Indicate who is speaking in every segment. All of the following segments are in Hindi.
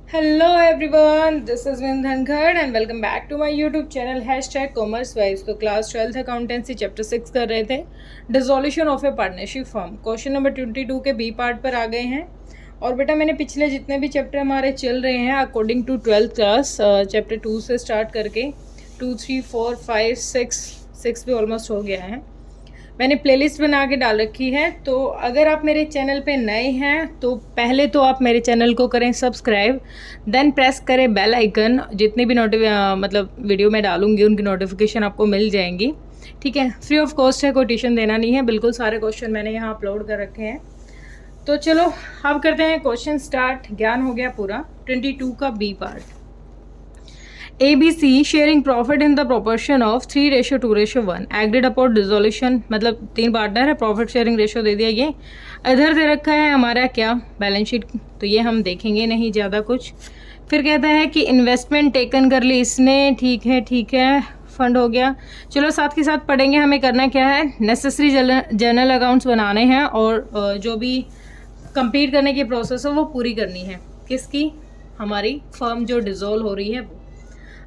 Speaker 1: Hello everyone, this is Vin Dhankhar and welcome back to my YouTube channel #commerce wise. तो क्लास 12th अकाउंटेंसी चैप्टर 6 कर रहे थे, dissolution of a partnership firm. Question number 22 के बी पार्ट पर आ गए हैं। और बेटा मैंने पिछले जितने भी चैप्टर हमारे चल रहे हैं according to 12th class, chapter 2 से स्टार्ट करके 2, 3, 4, 5, 6 भी ऑलमोस्ट हो गया है, मैंने प्लेलिस्ट बना के डाल रखी है। तो अगर आप मेरे चैनल पे नए हैं तो पहले तो आप मेरे चैनल को करें सब्सक्राइब, देन प्रेस करें बेल आइकन। जितने भी मतलब वीडियो मैं डालूंगी उनकी नोटिफिकेशन आपको मिल जाएंगी। ठीक है, फ्री ऑफ कॉस्ट है, कोई ट्यूशन देना नहीं है, बिल्कुल सारे क्वेश्चन मैंने यहाँ अपलोड कर रखे हैं। तो चलो अब करते हैं क्वेश्चन स्टार्ट। ज्ञान हो गया पूरा। 22 का B part. ABC sharing profit in the proportion of 3:2:1 agreed upon dissolution. मतलब 3 पार्टनर है, प्रॉफिट शेयरिंग रेशो दे दिया। ये इधर दे रखा है हमारा क्या, बैलेंस शीट, तो ये हम देखेंगे नहीं ज़्यादा कुछ। फिर कहता है कि इन्वेस्टमेंट टेकन कर ली इसने, ठीक है, फंड हो गया। चलो साथ के साथ पढ़ेंगे हमें करना क्या है, नेसेसरी जर्नल अकाउंट्स बनाने हैं और जो भी कंप्लीट करने की प्रोसेस है वो पूरी करनी है। किसकी, हमारी फर्म जो डिसॉल्व हो रही है वो।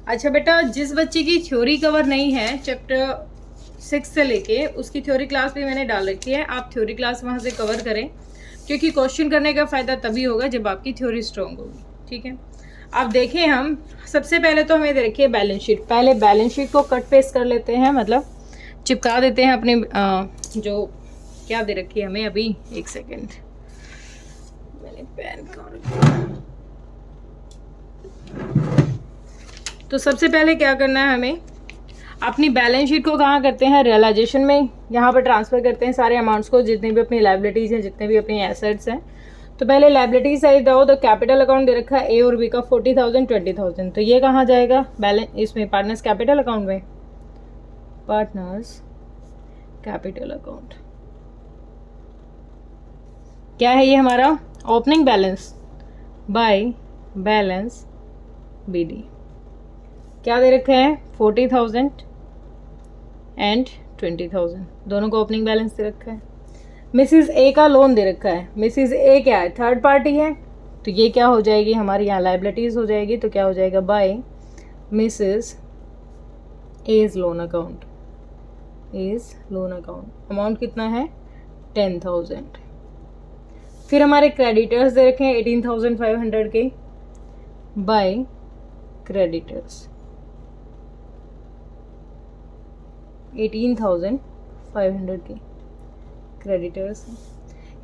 Speaker 1: अच्छा बेटा, जिस बच्चे की थ्योरी कवर नहीं है चैप्टर 6 से लेके, उसकी थ्योरी क्लास भी मैंने डाल रखी है। आप थ्योरी क्लास वहाँ से कवर करें, क्योंकि क्वेश्चन करने का फ़ायदा तभी होगा जब आपकी थ्योरी स्ट्रॉन्ग होगी। ठीक है, अब देखें हम सबसे पहले तो हमें दे रखी है बैलेंस शीट। पहले बैलेंस शीट को कट पेस्ट कर लेते हैं, मतलब चिपका देते हैं अपने जो क्या दे रखी है हमें अभी। एक सेकेंड, मैंने पेन कर। तो सबसे पहले क्या करना है हमें, अपनी बैलेंस शीट को कहाँ करते हैं, रियलाइजेशन में यहाँ पर ट्रांसफ़र करते हैं सारे अमाउंट्स को, जितनी भी अपनी लाइबिलिटीज़ हैं, जितने भी अपनी एसेट्स हैं। तो पहले लाइबिलिटी साइड जाओ तो कैपिटल अकाउंट दे रखा है ए और बी का 40,000 20,000। तो ये कहाँ जाएगा, बैलेंस इसमें पार्टनर्स कैपिटल अकाउंट में, पार्टनर्स कैपिटल अकाउंट। क्या है ये हमारा, opening balance by balance BD। क्या दे रखा है, 40,000 एंड 20,000, दोनों को ओपनिंग बैलेंस दे रखा है। मिसिज ए का लोन दे रखा है। मिसिज ए क्या है, थर्ड पार्टी है, तो ये क्या हो जाएगी हमारी यहाँ लाइबिलिटीज़ हो जाएगी। तो क्या हो जाएगा, by Mrs A's loan account, A's loan account. Amount कितना है, 10,000। फिर हमारे क्रेडिटर्स दे रखे हैं 18,500 के, बाय क्रेडिटर्स 18,500 के क्रेडिटर्स।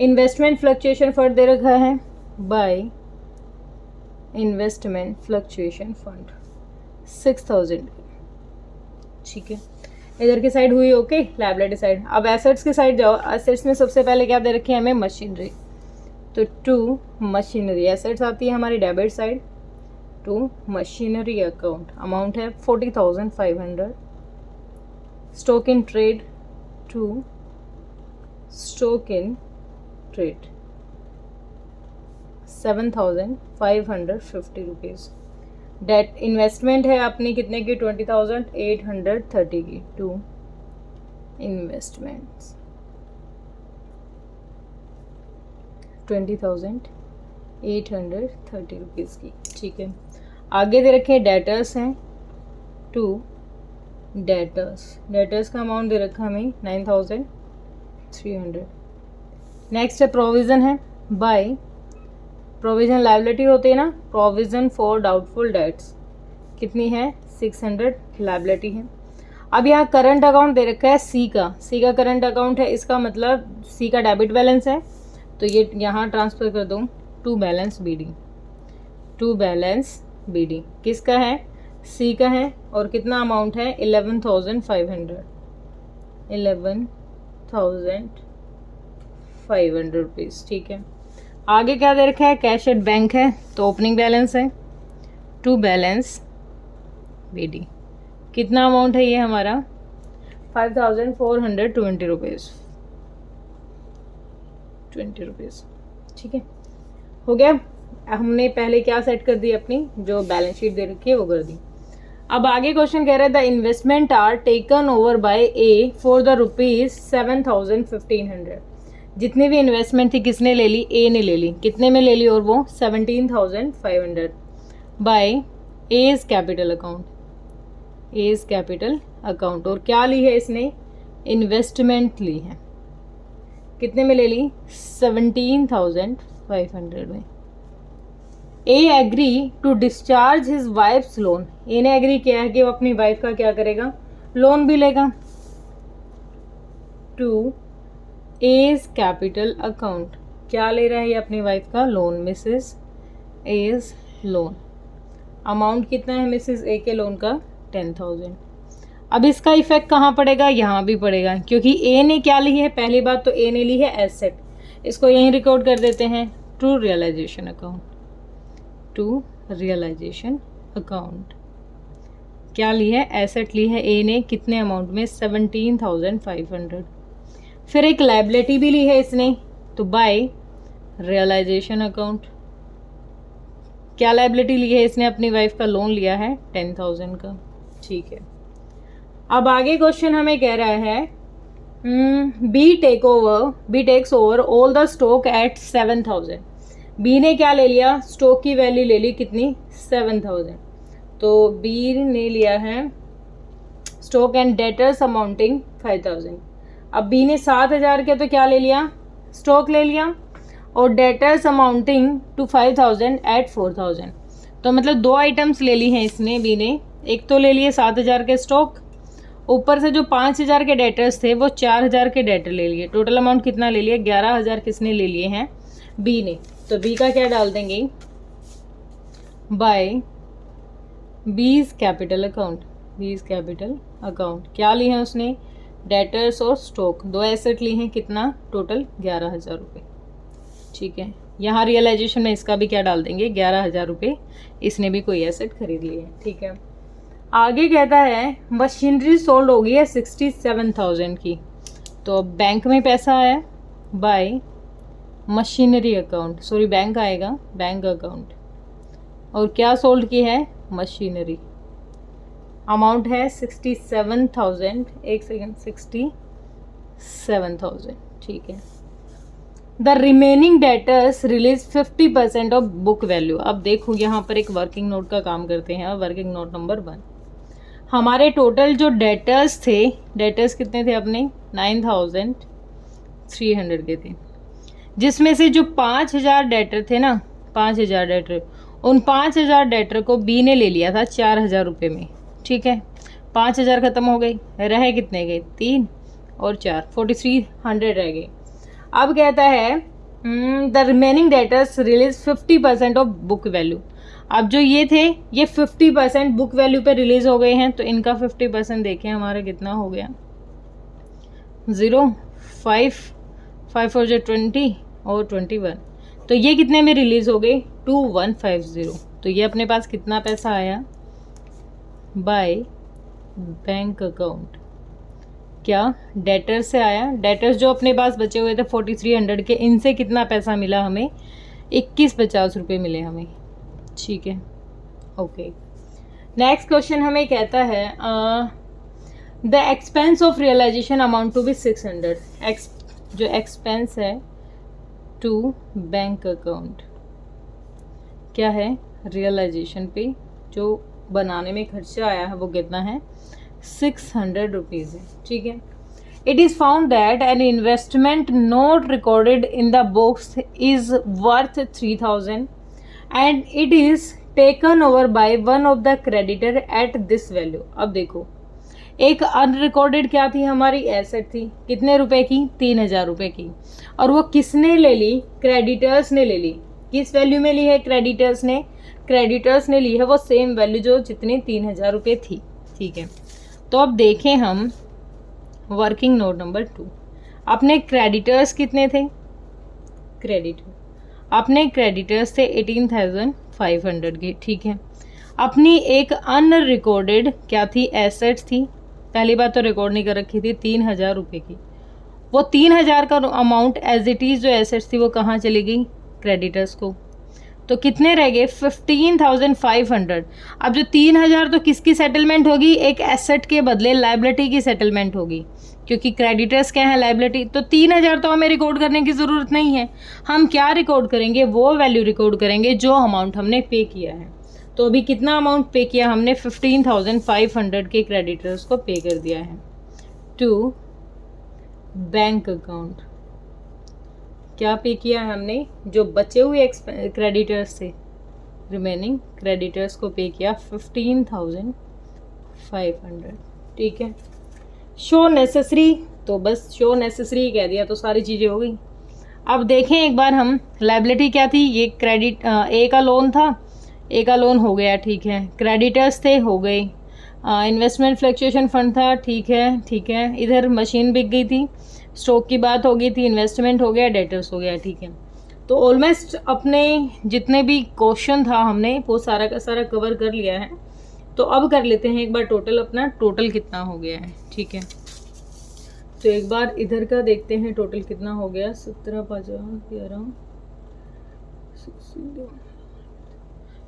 Speaker 1: इन्वेस्टमेंट फ्लक्चुएशन फंड दे रखा है, बाय इन्वेस्टमेंट फ्लक्चुएशन फंड 6,000। ठीक है, इधर की साइड हुई ओके, लायबिलिटी साइड। अब एसेट्स की साइड जाओ। एसेट्स में सबसे पहले क्या दे रखे हैं हमें, मशीनरी। तो टू मशीनरी एसेट्स आती है हमारी debit side, to machinery account. Amount है 40,500। Stock in trade, to stock in trade 7,550 rupees. Debt investment है अपनी कितने की, 20,830 की, टू इन्वेस्टमेंट्स 20,830 रुपीज़ की। ठीक है, आगे दे रखे डेटर्स हैं, टू डेटर्स का अमाउंट दे रखा हमें 9,300। नेक्स्ट है प्रोविज़न है, बाय प्रोविज़न लायबिलिटी होती है ना, प्रोविज़न फॉर डाउटफुल डेट्स कितनी है, 600 लायबिलिटी है। अब यहाँ करंट अकाउंट दे रखा है सी का करंट अकाउंट है। इसका मतलब सी का डेबिट बैलेंस है, तो ये यहाँ ट्रांसफ़र कर दूँ टू बैलेंस BD। किसका है, सी का है। और कितना अमाउंट है, 11,500 रुपीज़। ठीक है, आगे क्या दे रखा है, कैश एट बैंक है, तो ओपनिंग बैलेंस है, टू बैलेंस BD। कितना अमाउंट है ये हमारा, 5,420 रुपीज़, 20 रुपीज़। ठीक है, हो गया। हमने पहले क्या सेट कर दी, अपनी जो बैलेंस शीट दे रखी है वो कर दी। अब आगे क्वेश्चन कह रहा है the investment are taken over by A for the ₹7,1500। जितनी भी इन्वेस्टमेंट थी किसने ले ली, ए ने ले ली। कितने में ले ली, और वो 17,500। By A's capital account, A's capital account. और क्या ली है इसने, इन्वेस्टमेंट ली है। कितने में ले ली, 17,500 में। A agree to discharge his wife's loan, A ने एग्री किया है कि वो अपनी वाइफ का क्या करेगा, लोन भी लेगा। टू एज कैपिटल अकाउंट, क्या ले रहा है ये अपनी वाइफ का, loan, Mrs A's loan. Amount कितना है मिसेस ए के लोन का, 10,000। अब इसका इफेक्ट कहाँ पड़ेगा, यहाँ भी पड़ेगा, क्योंकि ए ने क्या ली है, पहली बात तो ए ने ली है एसेट, इसको यहीं रिकॉर्ड कर देते हैं, to realisation account, to realisation account. क्या ली है, एसेट ली है ए ने, कितने अमाउंट में, 17,500। फिर एक लायबिलिटी भी ली है इसने, तो बाय रियलाइजेशन अकाउंट। क्या लायबिलिटी ली है इसने, अपनी वाइफ का लोन लिया है 10,000 का, ठीक है। अब आगे क्वेश्चन हमें कह रहा है B takes over all the stock at 7,000। B ने क्या ले लिया, स्टॉक की वैल्यू ले ली कितनी, 7,000। तो बी ने लिया है स्टॉक एंड डेटर्स अमाउंटिंग 5,000। अब बी ने 7,000 के तो क्या ले लिया, स्टॉक ले लिया, और डेटर्स अमाउंटिंग टू 5,000 एट 4,000। तो मतलब दो आइटम्स ले ली हैं इसने, बी ने, एक तो ले लिए 7,000 के स्टॉक, ऊपर से जो 5,000 के डेटर्स थे वो 4,000 के डेटर ले लिए। टोटल अमाउंट कितना ले लिया, 11,000 किसने ले लिए हैं, बी ने। तो बी का क्या डाल देंगे, by B's capital account, B's capital account. क्या ली है उसने, डेटर्स और स्टॉक, दो एसेट ली हैं, कितना, टोटल 11,000 रुपये, ठीक है। यहाँ रियलाइजेशन में इसका भी क्या डाल देंगे, 11,000 रुपये, इसने भी कोई एसेट खरीद लिए है, ठीक है। आगे कहता है मशीनरी सोल्ड हो गई है 67,000 की, तो बैंक में पैसा आया, bye machinery account, sorry bank आएगा, बैंक अकाउंट। और क्या सोल्ड की है, मशीनरी। अमाउंट है 67,000, एक सेकेंड, 67,000, ठीक है। The remaining debtors release 50% of book value. अब देखो यहाँ पर एक वर्किंग नोट का काम करते हैं, वर्किंग नोट नंबर 1। हमारे टोटल जो डेटर्स थे, डेटर्स कितने थे अपने, 9,300 के थे, जिसमें से जो 5,000 डेटर थे ना, 5,000 डेटर, उन 5,000 डेटर को बी ने ले लिया था 4,000 रुपये में, ठीक है। 5,000 खत्म हो गई, रहे कितने गए, 3 और 4, 4,300 रह गए। अब कहता है the remaining debtors release 50% of book value. अब जो ये थे ये 50% बुक वैल्यू पे रिलीज हो गए हैं, तो इनका 50% देखें हमारा कितना हो गया, 0, 5, 5 4 20 और 21। तो ये कितने में रिलीज हो गए, 2,150। तो ये अपने पास कितना पैसा आया, बाय बैंक अकाउंट। क्या, डेटर्स से आया, डेटर्स जो अपने पास बचे हुए थे 4,300 के, इनसे कितना पैसा मिला हमें, 2150 रुपये मिले हमें, ठीक है, ओके। नेक्स्ट क्वेश्चन हमें कहता है the expense of realisation amount to be 600। जो एक्सपेंस है टू बैंक अकाउंट, क्या है, रियलाइजेशन पे जो बनाने में खर्चा आया है वो कितना है, 600 रुपीज़ है, ठीक है। It is found that an investment note recorded in the books is worth 3,000 and it is taken over by one of the creditor at this value. अब देखो, एक अनरिकॉर्डेड क्या थी, हमारी एसेट थी, कितने रुपए की, 3,000 रुपये की, और वो किसने ले ली, क्रेडिटर्स ने ले ली। किस वैल्यू में ली है, क्रेडिटर्स ने, क्रेडिटर्स ने ली है वो सेम वैल्यू जो जितनी 3,000 रुपये थी, ठीक है। तो अब देखें हम वर्किंग नोट नंबर 2। अपने क्रेडिटर्स कितने थे, अपने क्रेडिटर्स थे 18,500 के, ठीक है। अपनी एक अनरिकॉर्डेड क्या थी, एसेट्स थी, पहली बात तो रिकॉर्ड नहीं कर रखी थी, 3,000 रुपये की। वो 3,000 का अमाउंट एज इट इज़ जो एसेट्स थी वो कहाँ चली गई, क्रेडिटर्स को। तो कितने रह गए, 15,500। अब जो 3,000 तो किसकी सेटलमेंट होगी, एक एसेट के बदले लायबिलिटी की सेटलमेंट होगी, क्योंकि क्रेडिटर्स क्या है, लायबिलिटी। तो 3,000 तो हमें रिकॉर्ड करने की ज़रूरत नहीं है, हम क्या रिकॉर्ड करेंगे, वो वैल्यू रिकॉर्ड करेंगे जो अमाउंट हमने पे किया है। तो अभी कितना अमाउंट पे किया हमने, 15,500 के क्रेडिटर्स को पे कर दिया है टू बैंक अकाउंट। क्या पे किया है हमने, जो बचे हुए क्रेडिटर्स थे, रिमेनिंग क्रेडिटर्स को पे किया 15,500। ठीक है। शो नेसेसरी, तो बस शो नेसेसरी कह दिया तो सारी चीज़ें हो गई। अब देखें एक बार हम, लायबिलिटी क्या थी, ये क्रेडिट ए का लोन था, ए का लोन हो गया, ठीक है। क्रेडिटर्स थे, हो गए। इन्वेस्टमेंट फ्लक्चुएशन फंड था, ठीक है, ठीक है। इधर मशीन बिक गई थी, स्टॉक की बात हो गई थी, इन्वेस्टमेंट हो गया, डेटर्स हो गया, ठीक है। तो ऑलमोस्ट अपने जितने भी क्वेश्चन था हमने वो सारा का सारा कवर कर लिया है। तो अब कर लेते हैं एक बार टोटल, अपना टोटल कितना हो गया है, ठीक है। तो एक बार इधर का देखते हैं टोटल कितना हो गया, 17, 5, 11,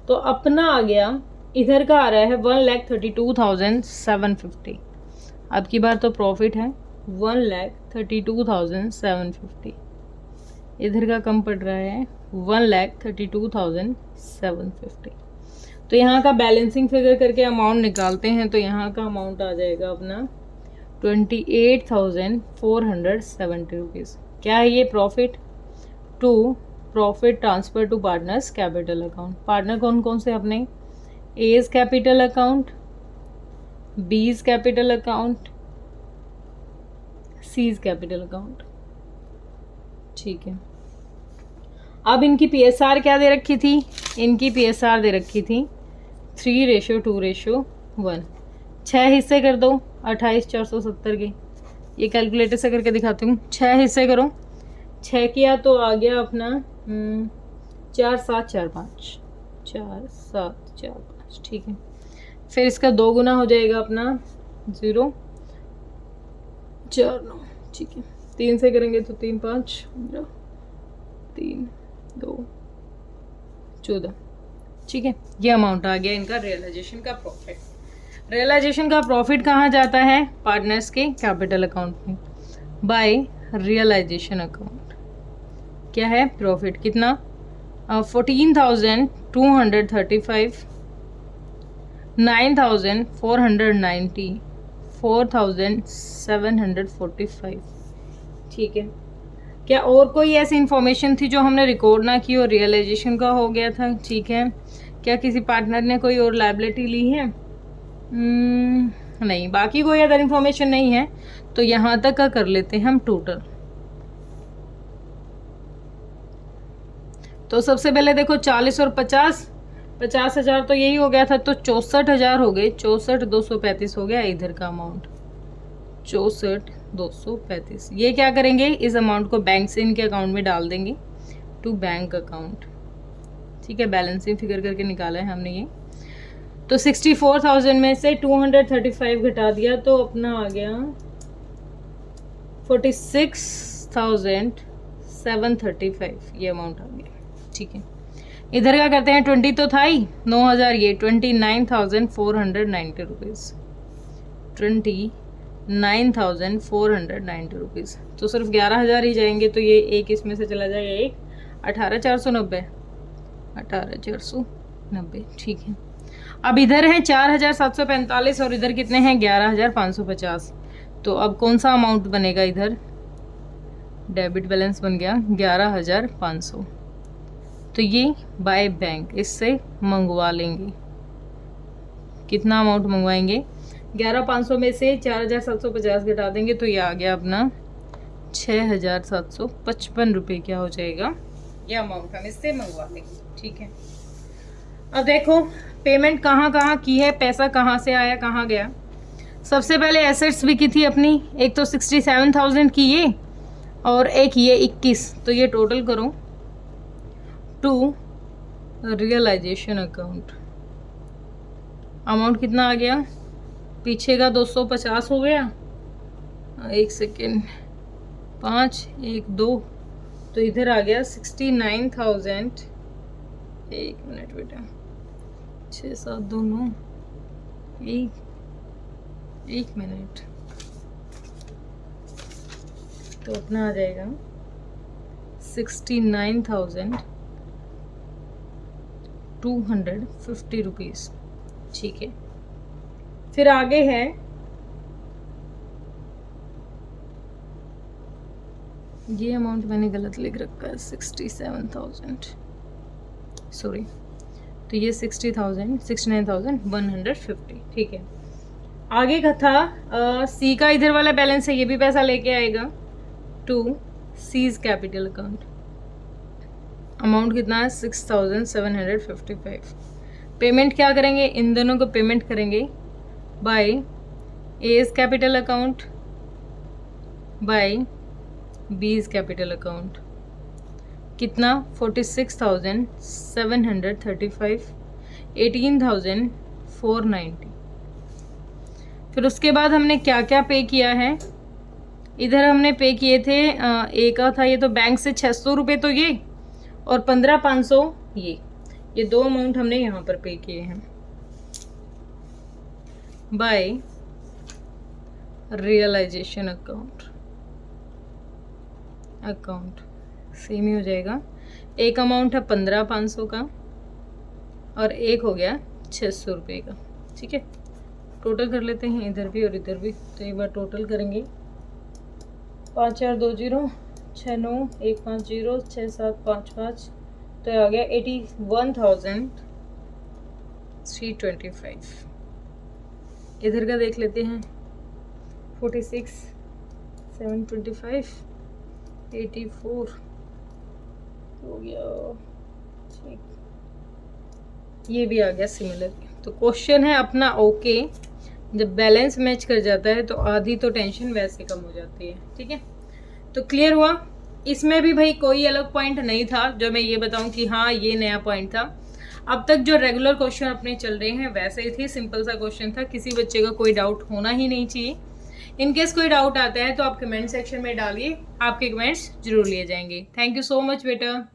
Speaker 1: तो अपना आ गया, इधर का आ रहा है 1,32,750। अब की बार तो प्रॉफिट है 1,32,750। इधर का कम पड़ रहा है 1,32,750। तो यहाँ का बैलेंसिंग फिगर करके अमाउंट निकालते हैं, तो यहाँ का अमाउंट आ जाएगा अपना 28,470 रुपीज़। क्या है ये, profit to profit transfer to partners capital account. Partner कौन कौन से अपने, A's capital account, B's capital account, C's capital account, ठीक है। अब इनकी पीएसआर क्या दे रखी थी, इनकी पीएसआर दे रखी थी 3:2:1। 6 हिस्से कर दो 28,470 के, ये कैलकुलेटर से करके दिखाती हूँ। 6 हिस्से करो, 6 किया तो आ गया अपना 4,745, 4,745, ठीक है। फिर इसका 2 गुना हो जाएगा अपना 0,49, ठीक है। 3 से करेंगे तो 3, 5, 15, 3, 2, 14, ठीक है। ये अमाउंट आ गया इनका रियलाइजेशन का प्रॉफिट। रियलाइजेशन का प्रॉफिट कहाँ जाता है, पार्टनर्स के कैपिटल अकाउंट में बाय रियलाइजेशन अकाउंट। क्या है प्रॉफिट, कितना 14,235, 9,490, 4,745, ठीक है। क्या और कोई ऐसी इंफॉर्मेशन थी जो हमने रिकॉर्ड ना की और रियलाइजेशन का हो गया था, ठीक है। क्या किसी पार्टनर ने कोई और लायबिलिटी ली है, नहीं, बाकी कोई अदर इंफॉर्मेशन नहीं है। तो यहाँ तक का कर लेते हैं हम टोटल। तो सबसे पहले देखो 40 और 50,000 तो यही हो गया था, तो 64,000 हो गए, 64,235 हो गया इधर का अमाउंट, 64,235। ये क्या करेंगे, इस अमाउंट को बैंक से इनके अकाउंट में डाल देंगे टू बैंक अकाउंट, ठीक है। बैलेंसिंग फिगर करके निकाला है हमने ये। तो 64,000 में से 235 घटा दिया तो अपना आ गया 46,735, ये अमाउंट आ गया, ठीक है। इधर क्या करते हैं, 20 तो था ही, 9,000 ये 29,490 रुपीज़, 29,490 रुपीज़। तो सिर्फ 11,000 ही जाएंगे, तो ये एक इसमें से चला जाएगा, एक 18,490, 18,490, ठीक है। अब इधर है 4,745 और इधर कितने हैं 11,550। तो अब कौन सा अमाउंट बनेगा, इधर डेबिट बैलेंस बन गया 11,500। तो ये बाय बैंक इससे मंगवा लेंगे। कितना अमाउंट मंगवाएंगे, 11,500 में से 4,750 घटा देंगे तो ये आ गया अपना 6,755 रुपये। क्या हो जाएगा, ये अमाउंट हम इससे मंगवा लेंगे, ठीक है। अब देखो पेमेंट कहाँ कहाँ की है, पैसा कहाँ से आया कहाँ गया। सबसे पहले एसेट्स भी की थी अपनी, एक तो 67,000 की ये और एक ये 21, तो ये टोटल करो टू रियलाइजेशन अकाउंट। अमाउंट कितना आ गया, पीछे का 250 हो गया, एक सेकेंड, 5, 1, 2, तो इधर आ गया 69,000, एक मिनट बेटा, 6, 7, 2, 9, एक मिनट, तो अपना आ जाएगा 69,000 250 रुपीज़। ठीक है, फिर आगे है ये अमाउंट मैंने गलत लिख रखा है, 67,000, सॉरी, तो ये 69,150। ठीक है, आगे का था सी का इधर वाला बैलेंस है, ये भी पैसा लेके आएगा to C's capital account. Amount कितना है, 6,755। पेमेंट क्या करेंगे, इन दोनों को पेमेंट करेंगे by A's capital account by B's capital account. कितना, 46,735, 18,490। फिर उसके बाद हमने क्या क्या पे किया है, इधर हमने पे किए थे एक का था ये तो बैंक से 600 रुपये तो ये, और 15,500 ये दो अमाउंट हमने यहाँ पर पे किए हैं बाय रियलाइजेशन अकाउंट सेम ही हो जाएगा। एक अमाउंट है 15,500 का और एक हो गया 600 रुपये का। ठीक है, टोटल कर लेते हैं इधर भी और इधर भी, तो एक बार टोटल करेंगे, 5420 69,150 6755, तो आ गया 81,325। इधर का देख लेते हैं, 46,725, 84 हो गया। ठीक, ये भी आ गया सिमिलर। तो क्वेश्चन है अपना ओके, जब बैलेंस मैच कर जाता है तो आधी तो टेंशन वैसे कम हो जाती है। ठीक है, तो क्लियर हुआ। इसमें भी भाई कोई अलग पॉइंट नहीं था जो मैं ये बताऊं कि हाँ ये नया पॉइंट था। अब तक जो रेगुलर क्वेश्चन अपने चल रहे हैं वैसे ही थे, सिंपल सा क्वेश्चन था, किसी बच्चे का कोई डाउट होना ही नहीं चाहिए। इनकेस कोई डाउट आता है तो आप कमेंट सेक्शन में डालिए, आपके कमेंट्स जरूर लिए जाएंगे। थैंक यू सो मच बेटा।